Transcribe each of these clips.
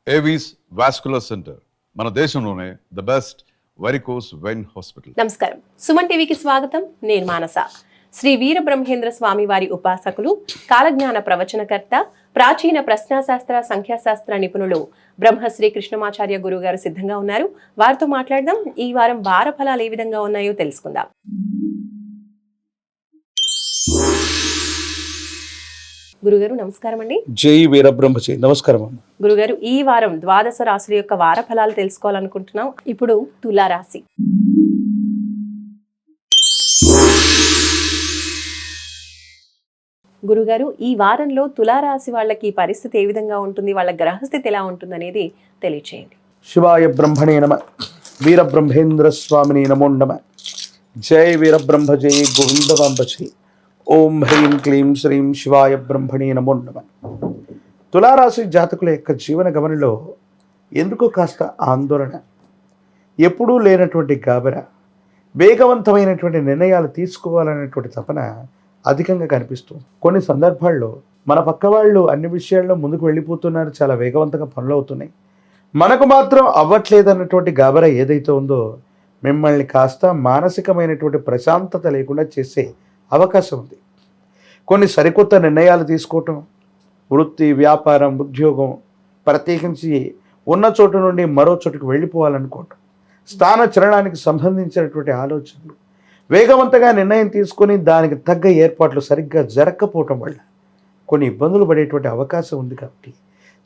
Avis vascular centre మన దేశంలోనే the best varicose vein hospital. నమస్కారం, సుమన్ టీవీకి స్వాగతం. నేను మానస. శ్రీ వీరబ్రహ్మేంద్ర స్వామి వారి ఉపాసకులు, కాలజ్ఞాన ప్రవచనకర్త, ప్రాచీన ప్రశ్నాశాస్త్ర సంఖ్యాశాస్త్ర నిపుణులు బ్రహ్మశ్రీ కృష్ణమాచార్య గురువు గారు సిద్ధంగా ఉన్నారు. వారితో మాట్లాడదాం. ఈ వారం వార ఫలాలు ఏ విధంగా ఉన్నాయో తెలుసుకుందాం. గురుగారు నమస్కారం అండి. జై వీరబ్రహ్మజీ. నమస్కారం అమ్మ. గురుగారు, ఈ వారం ద్వాదశ రాశుల యొక్క వార ఫలాలు తెలుసుకోవాలనుకుంటున్నాం. ఇప్పుడు తులారాశి. గురుగారు, ఈ వారంలో తులారాశి వాళ్ళకి పరిస్థితి ఏ విధంగా ఉంటుంది, వాళ్ళ గ్రహస్థితి ఎలా ఉంటుంది అనేది తెలియచేయండి. శివాయ బ్రహ్మణే నమ. వీరబ్రహ్మేంద్ర స్వామిని నమో నమ. జై వీరబ్రహ్మ జై గోవిందవాంబజీ. ఓం హ్రీం క్లీం శ్రీం శివాయ బ్రహ్మణే నమో నమ. తులారాశి జాతకుల యొక్క జీవన గమనంలో ఎందుకో కాస్త ఆందోళన, ఎప్పుడూ లేనటువంటి గాబర, వేగవంతమైనటువంటి నిర్ణయాలు తీసుకోవాలనేటువంటి తపన అధికంగా కనిపిస్తుంది. కొన్ని సందర్భాల్లో మన పక్క వాళ్ళు అన్ని విషయాల్లో ముందుకు వెళ్ళిపోతున్నారు, చాలా వేగవంతంగా పనులు అవుతున్నాయి, మనకు మాత్రం అవ్వట్లేదన్నటువంటి గాబర ఏదైతే ఉందో మిమ్మల్ని కాస్త మానసికమైనటువంటి ప్రశాంతత లేకుండా చేసే అవకాశం ఉంది. కొన్ని సరికొత్త నిర్ణయాలు తీసుకోవటం, వృత్తి, వ్యాపారం, ఉద్యోగం, ప్రత్యేకించి ఉన్న చోటు నుండి మరో చోటుకు వెళ్ళిపోవాలనుకోవటం, స్థాన చలనానికి సంబంధించినటువంటి ఆలోచనలు, వేగవంతంగా నిర్ణయం తీసుకొని దానికి తగ్గ ఏర్పాట్లు సరిగ్గా జరగకపోవటం వల్ల కొన్ని ఇబ్బందులు పడేటువంటి అవకాశం ఉంది. కాబట్టి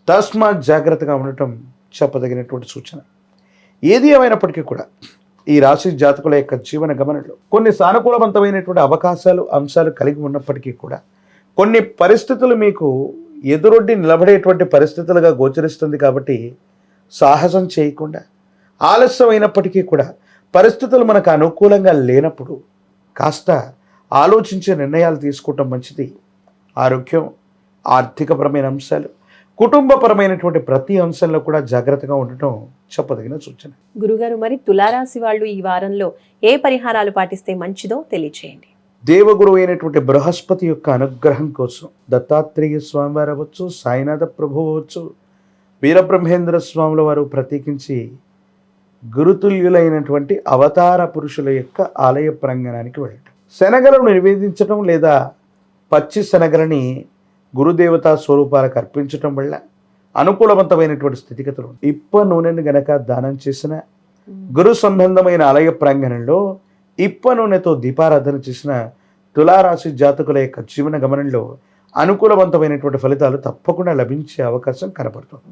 తస్మాత్ జాగ్రత్తగా ఉండటం చెప్పదగినటువంటి సూచన. ఏది ఏమైనప్పటికీ కూడా ఈ రాశి జాతకుల యొక్క జీవన గమనంలో కొన్ని సానుకూలవంతమైనటువంటి అవకాశాలు, అంశాలు కలిగి ఉన్నప్పటికీ కూడా కొన్ని పరిస్థితులు మీకు ఎదురొడ్డి నిలబడేటువంటి పరిస్థితులుగా గోచరిస్తుంది. కాబట్టి సాహసం చేయకుండా, ఆలస్యం అయినప్పటికీ కూడా పరిస్థితులు మనకు అనుకూలంగా లేనప్పుడు కాస్త ఆలోచించే నిర్ణయాలు తీసుకోవటం మంచిది. ఆరోగ్యం, ఆర్థికపరమైన అంశాలు, కుటుంబపరమైనటువంటి ప్రతి అంశంలో కూడా జాగ్రత్తగా ఉండటం చెప్పదగిన సూచన. గురుగారు, మరి తులారాశి వాళ్ళు ఈ వారంలో ఏ పరిహారాలు పాటిస్తే మంచిదో తెలియచేయండి. దేవగురువు అయినటువంటి బృహస్పతి యొక్క అనుగ్రహం కోసం దత్తాత్రేయ స్వామి వారు అవ్వచ్చు, సాయినాథ ప్రభు అవ్వచ్చు, వీరబ్రహ్మేంద్ర స్వాముల వారు ప్రత్యేకించి గురుతుల్యులైనటువంటి అవతార పురుషుల యొక్క ఆలయ ప్రాంగణానికి వెళ్ళటం, శనగలను నివేదించటం లేదా పచ్చి శనగలని గురుదేవతా స్వరూపాలకు అర్పించటం వల్ల అనుకూలవంతమైనటువంటి స్థితిగతులు. ఇప్ప నూనెను గనక దానం చేసిన, గురు సంబంధమైన ఆలయ ప్రాంగణంలో ఇప్ప నూనెతో దీపారాధన చేసిన తులారాశి జాతకుల యొక్క జీవన గమనంలో అనుకూలవంతమైనటువంటి ఫలితాలు తప్పకుండా లభించే అవకాశం కనపడుతుంది.